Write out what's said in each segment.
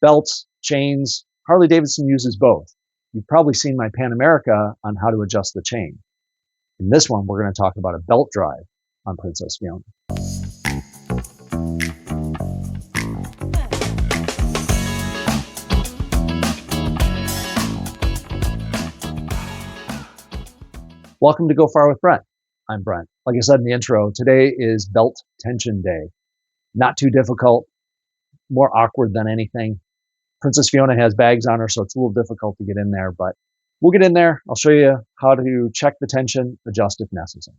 belts, chains. Harley Davidson uses both. You've probably seen my Pan America on how to adjust the chain. In this one, we're going to talk about a belt drive on Princess Fiona. Welcome to Go Far with Brent. I'm Brent. Like I said in the intro, today is belt tension day. Not too difficult, more awkward than anything. Princess Fiona has bags on her, so it's a little difficult to get in there, but we'll get in there. I'll show you how to check the tension, adjust if necessary.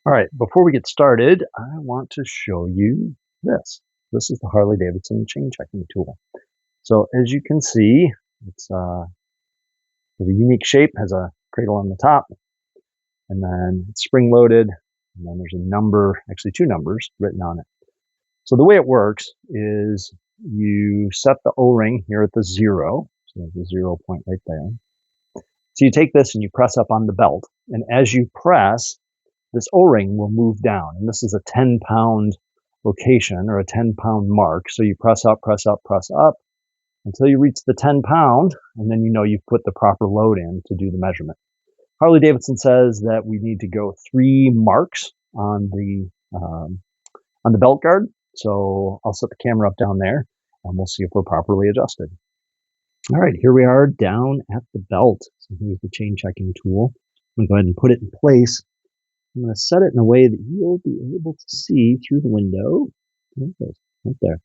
All right, before we get started, I want to show you this. This is the Harley Davidson chain checking tool. So as you can see, it's a unique shape, has a cradle on the top, and then it's spring loaded, and then there's a number, actually two numbers written on it. So the way it works is you set the O-ring here at the 0. So there's a 0 point right there. So you take this and you press up on the belt. And as you press, this O-ring will move down. And this is a 10-pound location or a 10-pound mark. So you press up, press up, press up until you reach the 10-pound. And then you know you've put the proper load in to do the measurement. Harley Davidson says that we need to go 3 marks on the belt guard. So I'll set the camera up down there and we'll see if we're properly adjusted. All right, here we are down at the belt. So here's the chain checking tool. I'm going to go ahead and put it in place. I'm going to set it in a way that you'll be able to see through the window. Right there.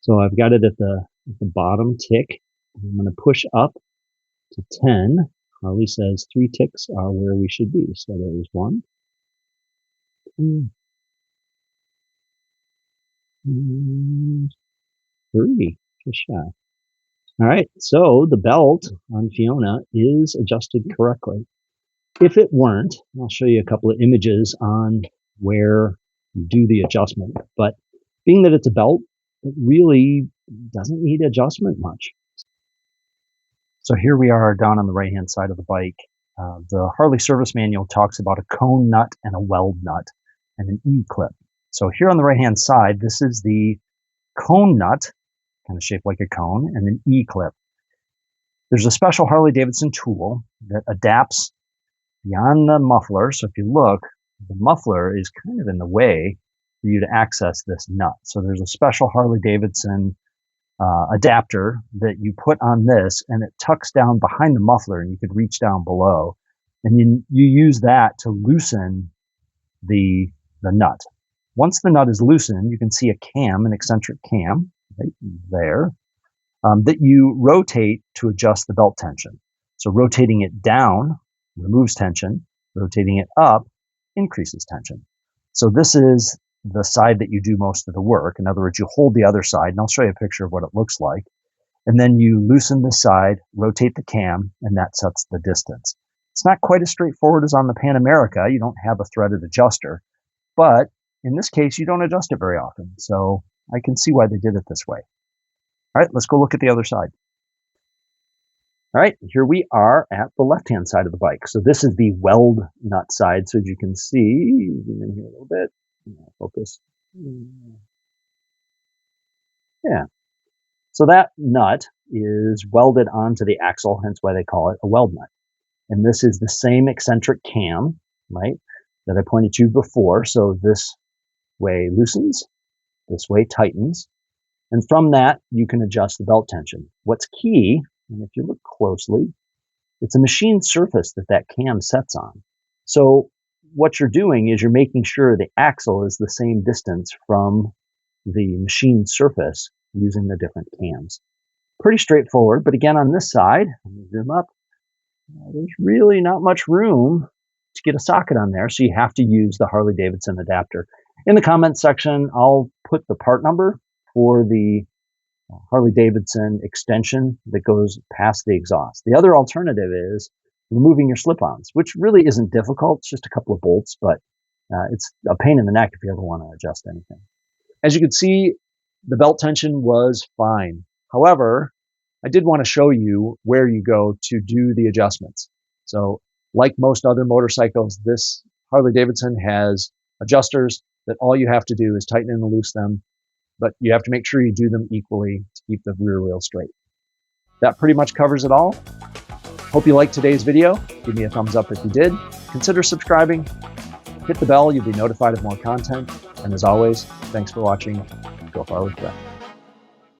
So I've got it at the bottom tick. I'm going to push up to 10. Harley says 3 ticks are where we should be. So there's 1, 2, 3. Just shy. All right, so the belt on Fiona is adjusted correctly. If it weren't, I'll show you a couple of images on where you do the adjustment. But being that it's a belt, it really doesn't need adjustment much. So here we are down on the right-hand side of the bike. The Harley service manual talks about a cone nut and a weld nut and an E-clip. So here on the right-hand side, this is the cone nut, kind of shaped like a cone, and an E-clip. There's a special Harley Davidson tool that adapts beyond the muffler. So if you look, the muffler is kind of in the way for you to access this nut. So there's a special Harley Davidson adapter that you put on this, and it tucks down behind the muffler, and you could reach down below. And you use that to loosen the nut. Once the nut is loosened, you can see a cam, an eccentric cam, right there, that you rotate to adjust the belt tension. So rotating it down removes tension, rotating it up increases tension. So this is the side that you do most of the work. In other words, you hold the other side, and I'll show you a picture of what it looks like. And then you loosen this side, rotate the cam, and that sets the distance. It's not quite as straightforward as on the Pan America. You don't have a threaded adjuster, but in this case, you don't adjust it very often. So I can see why they did it this way. All right, let's go look at the other side. All right, here we are at the left-hand side of the bike. So this is the weld nut side. So as you can see, zoom in here a little bit. Focus. Yeah. So that nut is welded onto the axle, hence why they call it a weld nut. And this is the same eccentric cam, right, that I pointed to before. So this way loosens, this way tightens. And from that, you can adjust the belt tension. What's key, and if you look closely, it's a machine surface that cam sets on. So what you're doing is you're making sure the axle is the same distance from the machine surface using the different cams. Pretty straightforward, but again, on this side, let me zoom up, there's really not much room to get a socket on there, so you have to use the Harley Davidson adapter. In the comments section, I'll put the part number for the Harley Davidson extension that goes past the exhaust. The other alternative is removing your slip-ons, which really isn't difficult. It's just a couple of bolts, but it's a pain in the neck if you ever want to adjust anything. As you can see, the belt tension was fine. However, I did want to show you where you go to do the adjustments. So like most other motorcycles, this Harley Davidson has adjusters that all you have to do is tighten and loose them. but you have to make sure you do them equally to keep the rear wheel straight. That pretty much covers it all. Hope you liked today's video. Give me a thumbs up if you did. Consider subscribing. Hit the bell, you'll be notified of more content. And as always, thanks for watching. Go far with that.